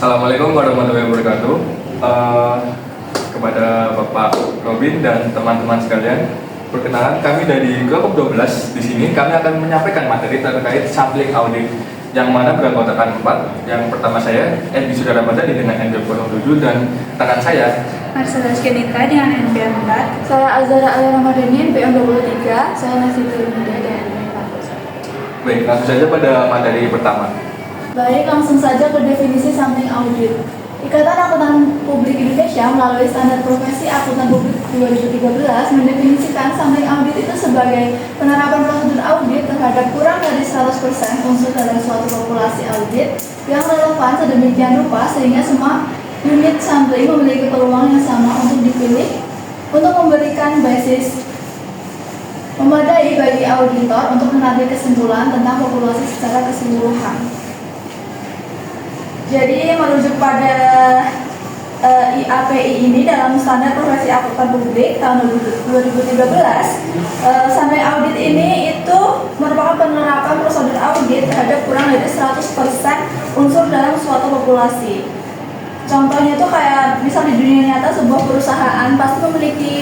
Assalamualaikum warahmatullahi wabarakatuh. Kepada Bapak Robin dan teman-teman sekalian, perkenalan kami dari kelompok 12. Di sini kami akan menyampaikan materi terkait sampling audit yang mana beranggotakan 4. Yang pertama saya Edi Sudara Madani dengan NB07 dan rekan saya Marcella Skenita dengan NB4. Saya Azhara Alia Ramadhani, NPM23. Saya Nasitul Muda dengan NPM41. Baik, langsung saja pada materi pertama. Baik, langsung saja ke definisi sampling audit. Ikatan Akuntan Publik Indonesia melalui Standar Profesi Akuntan Publik 2013 mendefinisikan sampling audit itu sebagai penerapan prosedur audit terhadap kurang dari 100% unsur dalam suatu populasi audit yang relevan sedemikian rupa sehingga semua unit sampling memiliki peluang yang sama untuk dipilih untuk memberikan basis memadai bagi auditor untuk mengambil kesimpulan tentang populasi secara keseluruhan. Jadi merujuk pada IAPI ini dalam Standar Profesi Akuntan Publik tahun 2013, sampling audit ini itu merupakan penerapan prosedur audit terhadap kurang dari 100% unsur dalam suatu populasi. Contohnya itu kayak misal di dunia nyata sebuah perusahaan pasti memiliki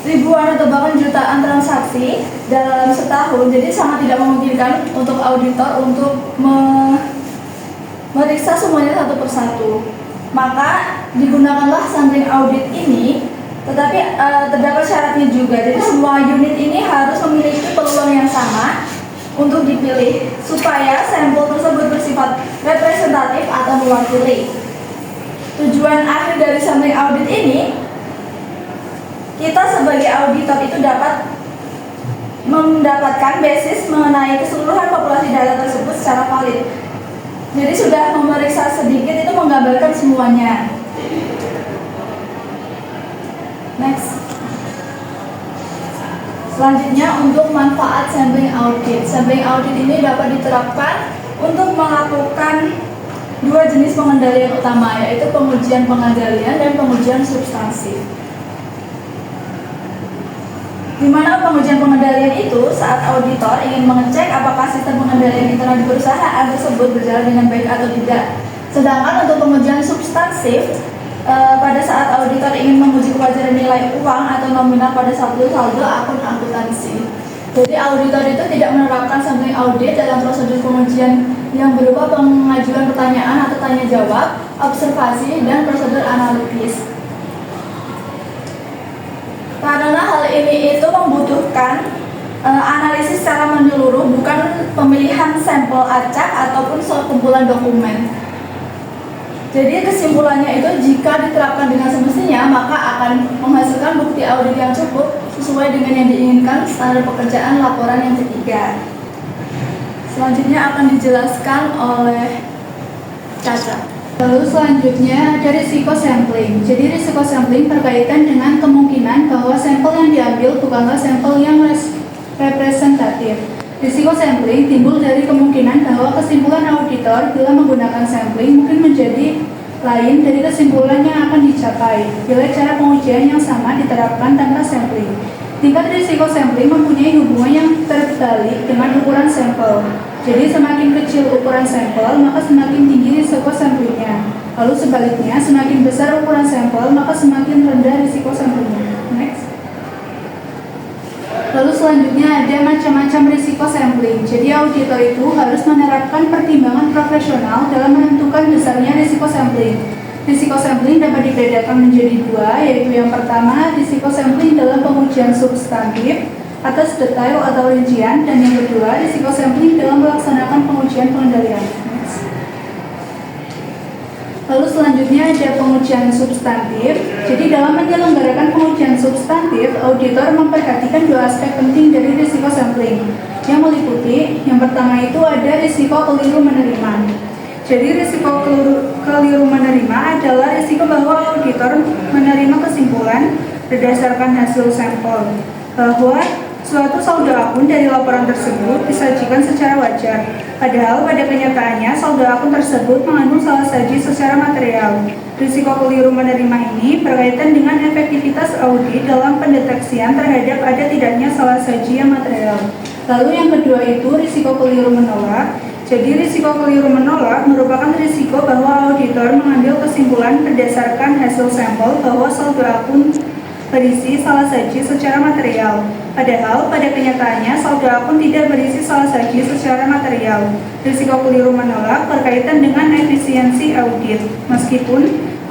ribuan atau bahkan jutaan transaksi dalam setahun, jadi sangat tidak memungkinkan untuk auditor untuk meriksa semuanya satu persatu. Maka digunakanlah sampling audit ini, tetapi terdapat syaratnya juga. Jadi semua unit ini harus memiliki peluang yang sama untuk dipilih supaya sampel tersebut bersifat representatif atau mewakili. Tujuan akhir dari sampling audit ini, kita sebagai auditor itu dapat mendapatkan basis mengenai keseluruhan populasi data tersebut secara valid. Jadi sudah memeriksa sedikit itu menggambarkan semuanya. Next. Selanjutnya untuk manfaat sampling audit. Sampling audit ini dapat diterapkan untuk melakukan dua jenis pengendalian utama, yaitu pengujian pengendalian dan pengujian substansif. Di mana pengujian pengendalian itu saat auditor ingin mengecek apakah sistem pengendalian internal di perusahaan tersebut berjalan dengan baik atau tidak. Sedangkan untuk pengujian substansif pada saat auditor ingin menguji kewajaran nilai uang atau nominal pada saldo akun akuntansi. Jadi auditor itu tidak menerapkan sampling audit dalam prosedur pengujian yang berupa pengajuan pertanyaan atau tanya jawab, observasi, dan prosedur analitis. Karena hal ini itu membutuhkan analisis secara menyeluruh, bukan pemilihan sampel acak ataupun kumpulan dokumen. Jadi kesimpulannya itu jika diterapkan dengan semestinya maka akan menghasilkan bukti audit yang cukup sesuai dengan yang diinginkan standar pekerjaan laporan yang ketiga. Selanjutnya akan dijelaskan oleh Caca. Lalu selanjutnya ada risiko sampling. Jadi risiko sampling berkaitan dengan kemungkinan bahwa sampel yang diambil bukanlah sampel yang representatif. Risiko sampling timbul dari kemungkinan bahwa kesimpulan auditor bila menggunakan sampling mungkin menjadi lain dari kesimpulan yang akan dicapai bila cara pengujian yang sama diterapkan tanpa sampling. Tingkat risiko sampling mempunyai hubungan yang terbalik dengan ukuran sampel. Jadi semakin kecil ukuran sampel, maka semakin tinggi risiko samplingnya. Lalu sebaliknya, semakin besar ukuran sampel, maka semakin rendah risiko samplingnya. Next. Lalu selanjutnya ada macam-macam risiko sampling. Jadi auditor itu harus menerapkan pertimbangan profesional dalam menentukan besarnya risiko sampling. Risiko sampling dapat dibedakan menjadi dua, yaitu yang pertama risiko sampling dalam pengujian substantif atas detail atau rincian, dan yang kedua risiko sampling dalam melaksanakan pengujian pengendalian. Lalu selanjutnya ada pengujian substantif. Jadi dalam menyelenggarakan pengujian substantif, auditor memperhatikan dua aspek penting dari risiko sampling yang meliputi, yang pertama itu ada risiko keliru menerima. Jadi risiko keliru menerima adalah risiko bahwa auditor menerima kesimpulan berdasarkan hasil sampel bahwa suatu saldo akun dari laporan tersebut disajikan secara wajar, padahal pada kenyataannya saldo akun tersebut mengandung salah saji secara material. Risiko keliru menerima ini berkaitan dengan efektivitas audit dalam pendeteksian terhadap ada tidaknya salah saji yang material. Lalu yang kedua itu risiko keliru menolak. Jadi risiko keliru menolak merupakan risiko bahwa auditor mengambil kesimpulan berdasarkan hasil sampel bahwa saldo akun berisi salah saji secara material. Padahal pada kenyataannya saldo akun tidak berisi salah saji secara material. Risiko keliru menolak berkaitan dengan efisiensi audit. Meskipun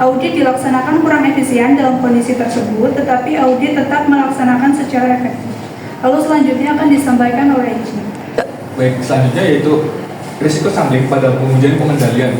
audit dilaksanakan kurang efisien dalam kondisi tersebut, tetapi audit tetap melaksanakan secara efektif. Lalu selanjutnya akan disampaikan oleh Iji. Baik, selanjutnya yaitu risiko sampling pada pengujian pengendalian.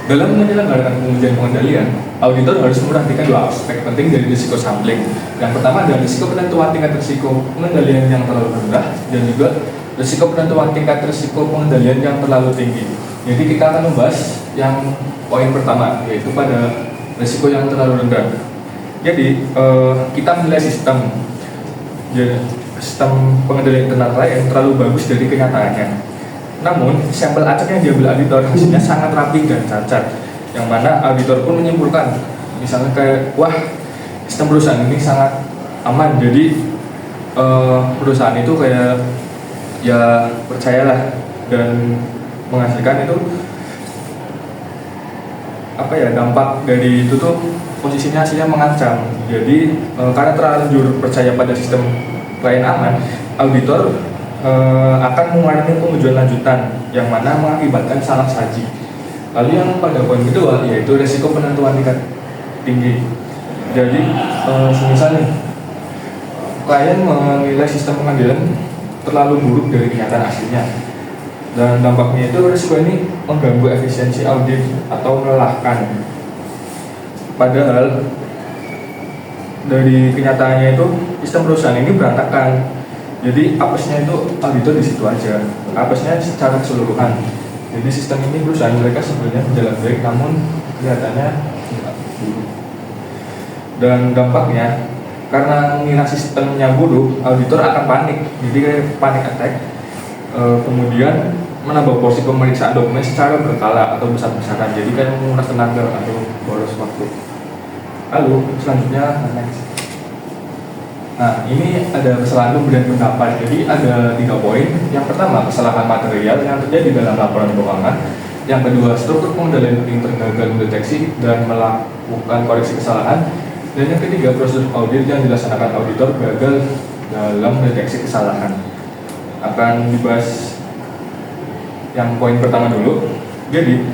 Dalam menyelenggarakan pengujian pengendalian, auditor harus memperhatikan dua aspek penting dari risiko sampling. Yang pertama adalah risiko penentuan tingkat risiko pengendalian yang terlalu rendah, dan juga risiko penentuan tingkat risiko pengendalian yang terlalu tinggi. Jadi kita akan membahas yang poin pertama, yaitu pada risiko yang terlalu rendah. Jadi kita menilai sistem pengendalian internal klien terlalu bagus dari kenyataannya. Namun, sampel acak yang diambil auditor hasilnya sangat rapi dan cacat, yang mana auditor pun menyimpulkan, misalnya kayak, wah, sistem perusahaan ini sangat aman, jadi perusahaan itu kayak, ya percayalah, dan menghasilkan itu, dampak dari itu tuh posisinya hasilnya mengancam. Jadi, karena terlanjur percaya pada sistem klien aman, auditor akan mengurangi pengujian lanjutan yang mana mengakibatkan salah saji. Lalu yang pada poin kedua yaitu risiko penentuan tingkat tinggi. Jadi semisal nih klien menilai sistem pengendalian terlalu buruk dari kenyataan aslinya, dan dampaknya itu risiko ini mengganggu efisiensi audit atau melelahkan. Padahal dari kenyataannya itu sistem perusahaan ini berantakan. Jadi apesnya itu auditor di situ aja, apesnya secara keseluruhan. Jadi sistem ini perusahaan mereka sebenarnya berjalan baik, namun kelihatannya tidak buruk. Dan dampaknya, karena mengira sistemnya buruk, auditor akan panik. Jadi kayak panic attack. Kemudian menambah porsi pemeriksaan dokumen secara berkala atau besar-besaran. Jadi kan menguras tenaga atau boros waktu. Lalu selanjutnya next. Nah, ini ada kesalahan pemberian pendapat. Jadi ada 3 poin. Yang pertama, kesalahan material yang terjadi dalam laporan keuangan. Yang kedua, struktur pengendalian pinter gagal mendeteksi dan melakukan koreksi kesalahan. Dan yang ketiga, prosedur audit yang dilaksanakan auditor gagal dalam mendeteksi kesalahan. Akan dibahas yang poin pertama dulu. Jadi,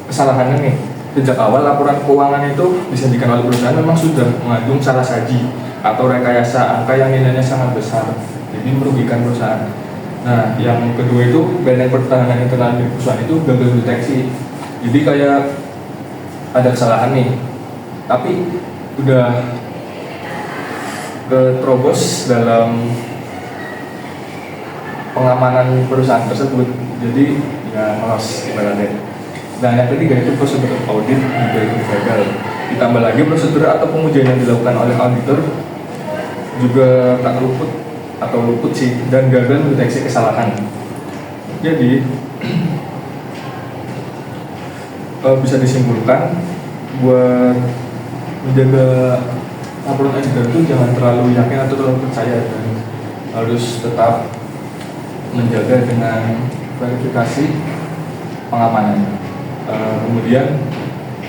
kesalahannya nih, sejak awal laporan keuangan itu disajikan oleh perusahaan memang sudah mengandung salah saji atau rekayasa angka yang nilainya sangat besar, jadi merugikan perusahaan. Nah, yang kedua itu badan pertahanan internal di perusahaan itu gagal deteksi. Jadi kayak ada kesalahan nih, tapi udah keterobos dalam pengamanan perusahaan tersebut. Jadi ya malas ibaratnya. Dan yang ketiga itu prosedur audit juga itu gagal. Ditambah lagi prosedur atau pengujian yang dilakukan oleh auditor juga tak luput atau luput sih, dan gagal mendeteksi kesalahan. Jadi bisa disimpulkan buat menjaga laporan auditor itu jangan terlalu yakin atau terlalu percaya, dan harus tetap menjaga dengan verifikasi pengamanan. Kemudian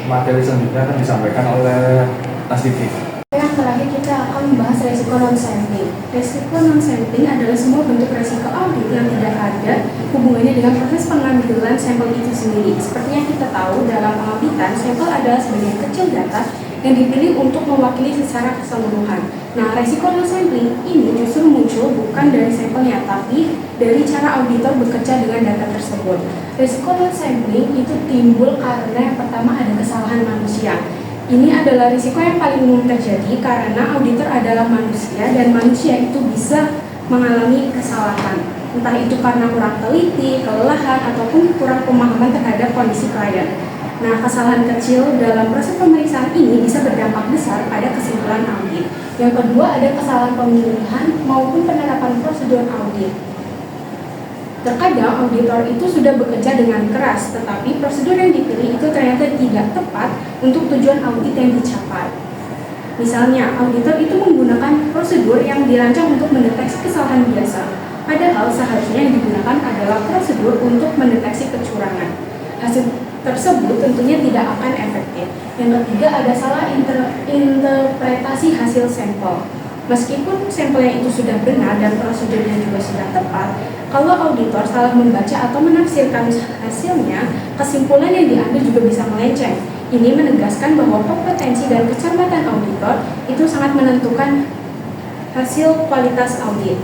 materi selanjutnya akan disampaikan oleh Nastiti. Yang terakhir kita akan membahas resiko non-sampling. Resiko non-sampling adalah semua bentuk resiko audit yang tidak ada hubungannya dengan proses pengambilan sampel itu sendiri. Seperti yang kita tahu dalam pengauditan, sampel adalah sebagian kecil data yang dipilih untuk mewakili secara keseluruhan. Nah, resiko non-sampling ini justru muncul bukan dari sampelnya, tapi dari cara auditor bekerja dengan data tersebut. Resiko non-sampling itu timbul karena yang pertama ada kesalahan manusia. Ini adalah risiko yang paling umum terjadi karena auditor adalah manusia, dan manusia itu bisa mengalami kesalahan. Entah itu karena kurang teliti, kelelahan, ataupun kurang pemahaman terhadap kondisi klien. Nah, kesalahan kecil dalam proses pemeriksaan ini bisa berdampak besar pada kesimpulan audit. Yang kedua, ada kesalahan pemilihan maupun penerapan prosedur audit. Terkadang auditor itu sudah bekerja dengan keras, tetapi prosedur yang dipilih itu ternyata tidak tepat untuk tujuan audit yang dicapai. Misalnya, auditor itu menggunakan prosedur yang dirancang untuk mendeteksi kesalahan biasa. Padahal seharusnya yang digunakan adalah prosedur untuk mendeteksi kecurangan. Hasil tersebut tentunya tidak akan efektif. Yang ketiga, ada salah interpretasi hasil sampel. Meskipun sampelnya itu sudah benar dan prosedurnya juga sudah tepat, kalau auditor salah membaca atau menafsirkan hasilnya, kesimpulan yang diambil juga bisa melenceng. Ini menegaskan bahwa kompetensi dan kecermatan auditor itu sangat menentukan hasil kualitas audit.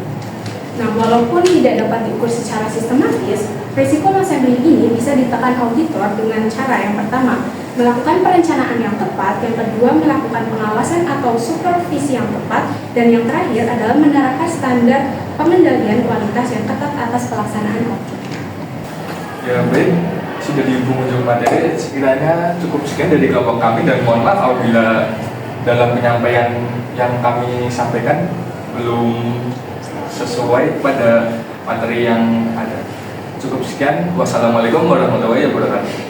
Nah, walaupun tidak dapat diukur secara sistematis, risiko non-sampling ini bisa ditekan auditor dengan cara yang pertama, melakukan perencanaan yang tepat, yang kedua, melakukan pengawasan atau supervisi yang tepat, dan yang terakhir adalah menerapkan standar pengendalian kualitas yang ketat atas pelaksanaan audit. Ya baik, sudah di penghujung materi, sekiranya cukup sekian dari kelompok kami dan mohon maaf apabila dalam penyampaian yang kami sampaikan belum sesuai pada materi yang ada. Cukup sekian. Wassalamualaikum warahmatullahi wabarakatuh.